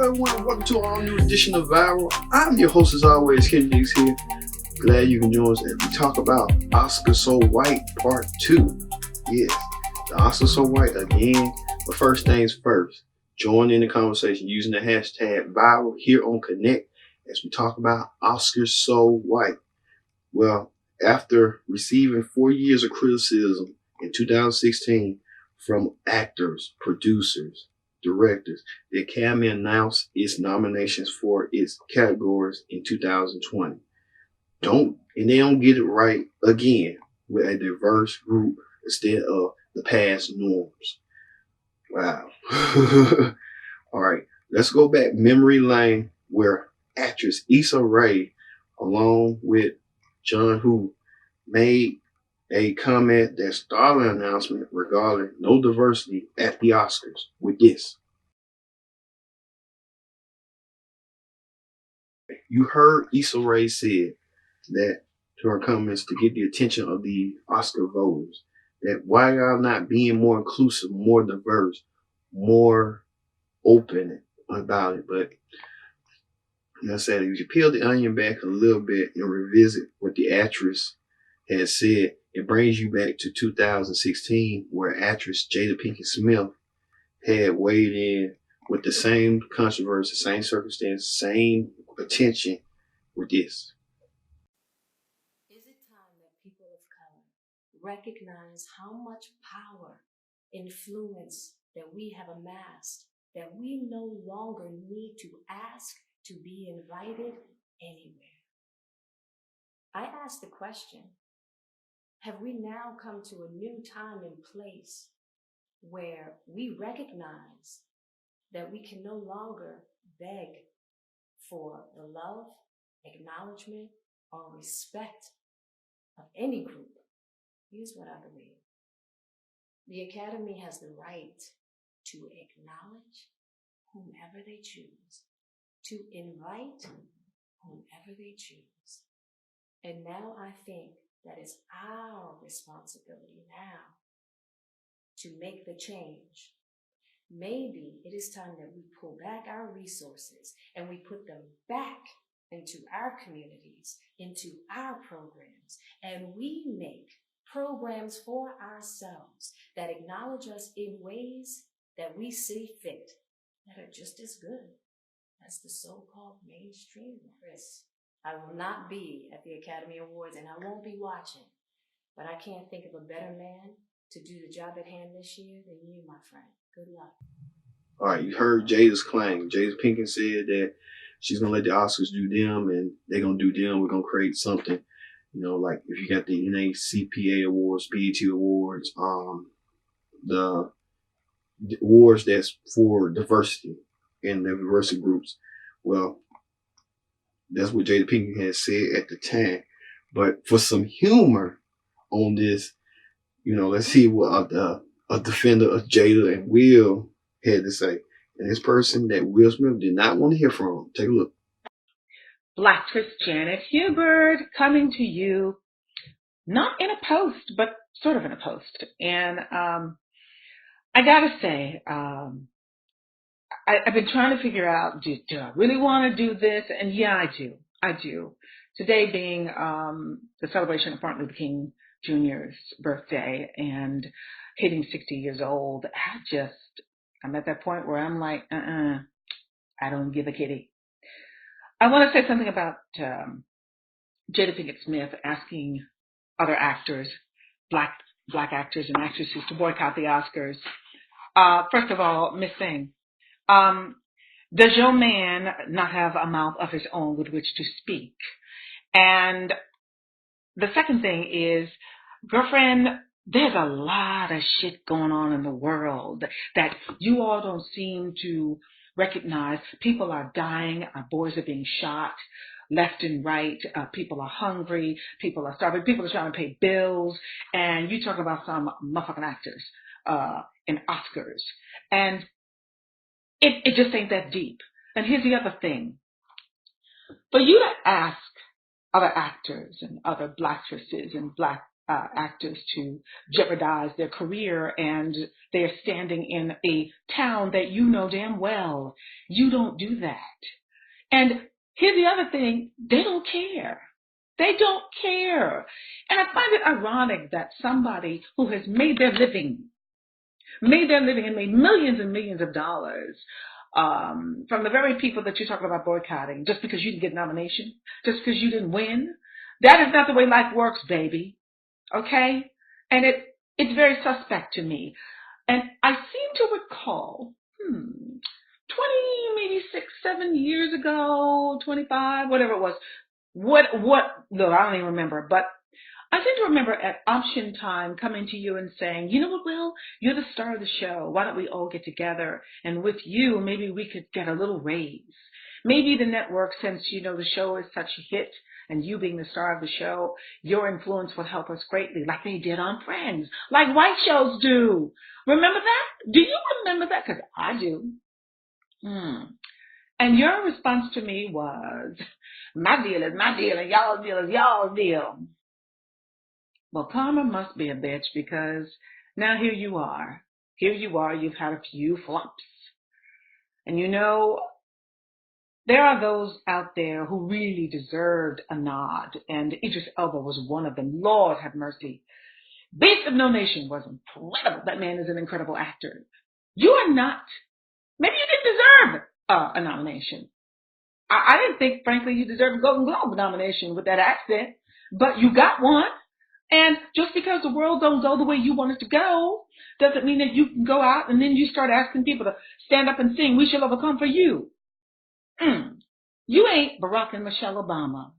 Hello everyone, and welcome to an all new edition of Viral. I'm your host as always, Kendrick's here. Glad you can join us as we talk about Oscar So White Part 2. Yes, the Oscar So White again. But first things first, join in the conversation using the hashtag Viral here on Connect as we talk about Oscar So White. Well, after receiving 4 years of criticism in 2016 from actors, producers, directors, the Academy announced its nominations for its categories in 2020. They don't get it right again with a diverse group instead of the past norms. Wow. All right, let's go back memory lane where actress Issa Rae, along with John Who, made a comment that started an announcement regarding no diversity at the Oscars with this. You heard Issa Rae said that to her comments to get the attention of the Oscar voters, that why y'all not being more inclusive, more diverse, more open about it. But like I said, if you peel the onion back a little bit and revisit what the actress had said, it brings you back to 2016, where actress Jada Pinkett Smith had weighed in with the same controversy, same circumstance, same attention with this. Is it time that people of color recognize how much power, influence that we have amassed, that we no longer need to ask to be invited anywhere? I ask the question, have we now come to a new time and place where we recognize that we can no longer beg for the love, acknowledgement, or respect of any group? Here's what I believe. The Academy has the right to acknowledge whomever they choose, to invite whomever they choose. And now I think that it's our responsibility now to make the change. Maybe it is time that we pull back our resources and we put them back into our communities, into our programs, and we make programs for ourselves that acknowledge us in ways that we see fit, that are just as good as the so-called mainstream. Chris, I will not be at the Academy Awards and I won't be watching, but I can't think of a better man to do the job at hand this year than you, my friend. Good luck. All right, you heard Jada's claim. Jada Pinkett said that she's going to let the Oscars do them and they're going to do them. We're going to create something, like if you got the NAACP Awards, BET Awards, the awards that's for diversity in the diversity groups. Well, that's what Jada Pinkett had said at the time. But for some humor on this, let's see what a defender of Jada and Will had to say. And this person that Will Smith did not want to hear from. Take a look. Blacktress Janet Hubert coming to you, not in a post, but sort of in a post. And I gotta say, I've been trying to figure out, do I really want to do this? And yeah, I do. Today being the celebration of Martin Luther King Jr.'s birthday and hitting 60 years old, I'm at that point where I'm like, I don't give a kitty. I want to say something about Jada Pinkett Smith asking other actors, black actors and actresses, to boycott the Oscars. First of all, Miss Singh, does your man not have a mouth of his own with which to speak? And the second thing is, girlfriend, there's a lot of shit going on in the world that you all don't seem to recognize. People are dying. Our boys are being shot left and right. People are hungry. People are starving. People are trying to pay bills. And you talk about some motherfucking actors in Oscars. And it just ain't that deep. And here's the other thing. For you to ask other actors and other blackstresses and black actors to jeopardize their career, and they're standing in a town that you know damn well. You don't do that. And here's the other thing, they don't care. They don't care. And I find it ironic that somebody who has made their living and made millions and millions of dollars from the very people that you're talking about boycotting, just because you didn't get a nomination, just because you didn't win. That is not the way life works, baby. Okay? And it's very suspect to me. And I seem to recall, 20, maybe 6, 7 years ago, 25, whatever it was. Look, I don't even remember, but I seem to remember at option time coming to you and saying, you know what, Will, you're the star of the show. Why don't we all get together? And with you, maybe we could get a little raise. Maybe the network, since, you know, the show is such a hit, and you being the star of the show, your influence will help us greatly, like they did on Friends, like white shows do. Remember that? Do you remember that? Because I do. And your response to me was, my deal is my deal, and y'all's deal is y'all's deal. Well, karma must be a bitch, because now here you are. You've had a few flops. And you know, there are those out there who really deserved a nod, and Idris Elba was one of them. Lord have mercy. Beast of No Nation was incredible. That man is an incredible actor. You are not. Maybe you didn't deserve a nomination. I didn't think, frankly, you deserved a Golden Globe nomination with that accent, but you got one. And just because the world don't go the way you want it to go doesn't mean that you can go out and then you start asking people to stand up and sing, "We Shall Overcome" for you. You ain't Barack and Michelle Obama.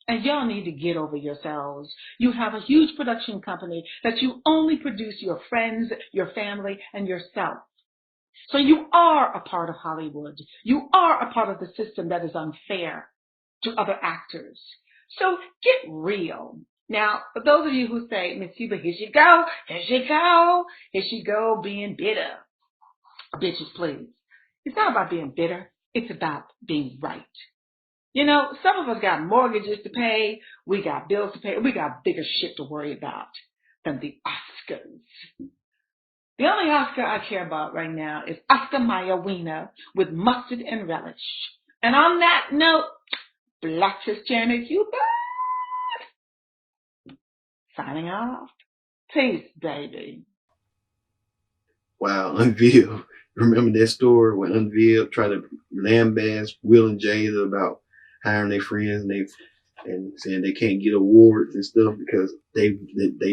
And y'all need to get over yourselves. You have a huge production company that you only produce your friends, your family, and yourself. So you are a part of Hollywood. You are a part of the system that is unfair to other actors. So get real. Now, for those of you who say, Miss Cuba, here she go being bitter. Bitches, please. It's not about being bitter. It's about being right. You know, some of us got mortgages to pay. We got bills to pay. We got bigger shit to worry about than the Oscars. The only Oscar I care about right now is Oscar Mayer Wiener with mustard and relish. And on that note, Black Cisgender Cuba signing off. Peace, baby. Wow, Unveiled. Remember that story when Unveiled tried to lambast Will and Jada about hiring their friends and saying they can't get awards and stuff because they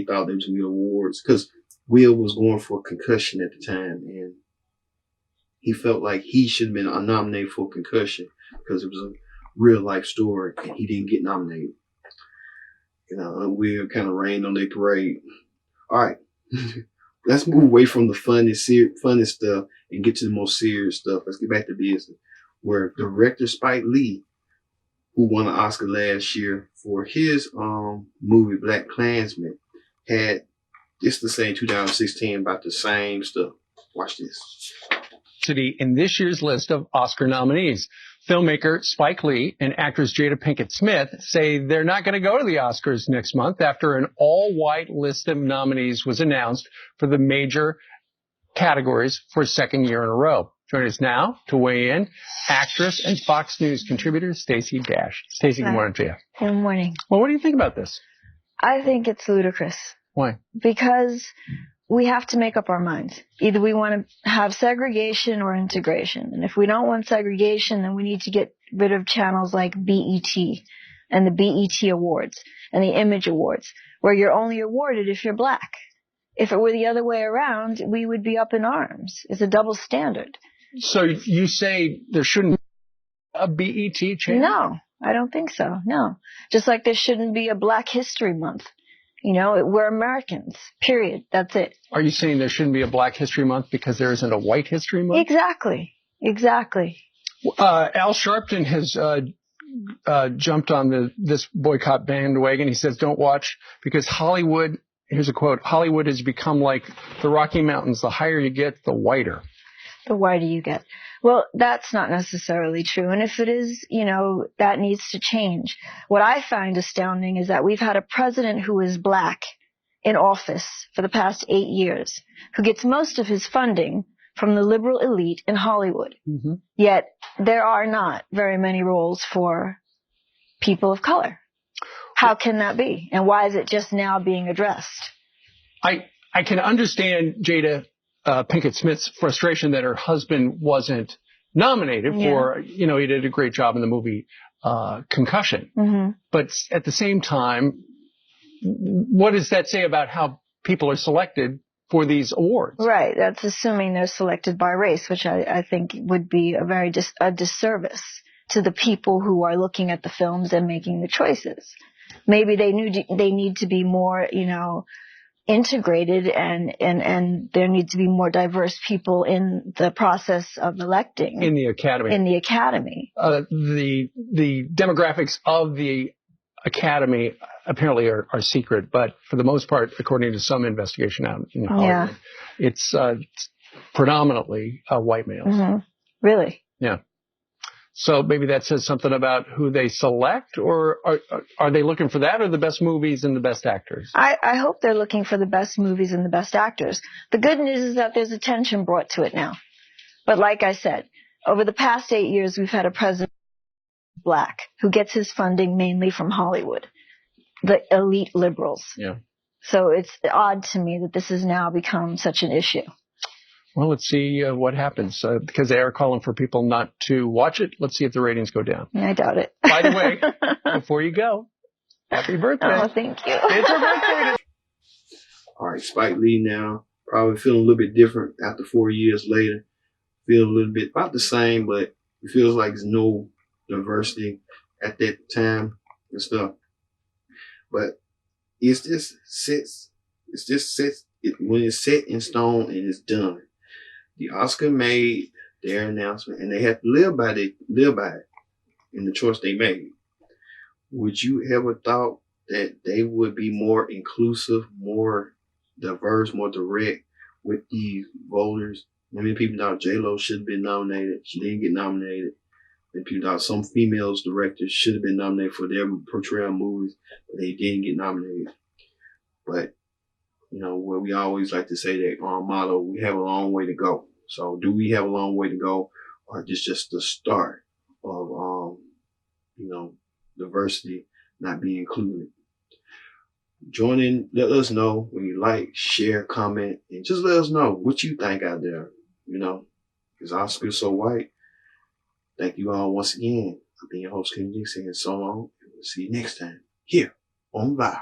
thought they was gonna get awards because Will was going for a concussion at the time and he felt like he should have been nominated for a concussion because it was a real life story and he didn't get nominated. You know, Will kind of rained on their parade. All right. Let's move away from the funny stuff and get to the most serious stuff. Let's get back to business. Where director Spike Lee, who won an Oscar last year for his movie Black Klansman, had this to say in 2016 about the same stuff. Watch this. In this year's list of Oscar nominees, filmmaker Spike Lee and actress Jada Pinkett Smith say they're not going to go to the Oscars next month after an all-white list of nominees was announced for the major categories for a second year in a row. Joining us now to weigh in, actress and Fox News contributor Stacey Dash. Stacey, good morning to you. Good morning. Well, what do you think about this? I think it's ludicrous. Why? Because we have to make up our minds. Either we want to have segregation or integration. And if we don't want segregation, then we need to get rid of channels like BET and the BET Awards and the Image Awards, where you're only awarded if you're black. If it were the other way around, we would be up in arms. It's a double standard. So you say there shouldn't be a BET channel? No, I don't think so. No. Just like there shouldn't be a Black History Month. You know, we're Americans, period. That's it. Are you saying there shouldn't be a Black History Month because there isn't a White History Month? Exactly. Al Sharpton has jumped on this boycott bandwagon. He says, don't watch because Hollywood, here's a quote, Hollywood has become like the Rocky Mountains. The higher you get, the whiter. The whiter you get. Well, that's not necessarily true. And if it is, you know, that needs to change. What I find astounding is that we've had a president who is black in office for the past 8 years who gets most of his funding from the liberal elite in Hollywood. Mm-hmm. Yet there are not very many roles for people of color. How can that be? And why is it just now being addressed? I can understand Jada Pinkett Smith's frustration that her husband wasn't nominated for, he did a great job in the movie Concussion. Mm-hmm. But at the same time, what does that say about how people are selected for these awards? Right. That's assuming they're selected by race, which I think would be a disservice to the people who are looking at the films and making the choices. Maybe they need to be more, integrated and there need to be more diverse people in the process of electing. In the Academy. The demographics of the Academy apparently are secret, but for the most part, according to some investigation out in Hollywood, it's predominantly white males. Mm-hmm. Really? Yeah. So maybe that says something about who they select, or are they looking for that or the best movies and the best actors? I hope they're looking for the best movies and the best actors. The good news is that there's attention brought to it now. But like I said, over the past 8 years, we've had a president black who gets his funding mainly from Hollywood, the elite liberals. Yeah. So it's odd to me that this has now become such an issue. Well, let's see what happens, because they are calling for people not to watch it. Let's see if the ratings go down. I doubt it. By the way, before you go, happy birthday. Oh, thank you. It's her birthday. All right, Spike Lee now, probably feeling a little bit different after 4 years later. Feeling a little bit about the same, but it feels like there's no diversity at that time and stuff. But when it's set in stone and it's done. The Oscar made their announcement, and they have to live by it in the choice they made. Would you ever thought that they would be more inclusive, more diverse, more direct with these voters? Many people thought J-Lo should have been nominated. She didn't get nominated. And people thought some females directors should have been nominated for their portrayal movies, but they didn't get nominated. But where we always like to say that our motto, we have a long way to go. So do we have a long way to go, or is this just the start of, diversity not being included? Join in, let us know when you like, share, comment, and just let us know what you think out there, because Oscar So White. Thank you all once again. I've been your host, King D, saying so long, and we'll see you next time here on Vibe.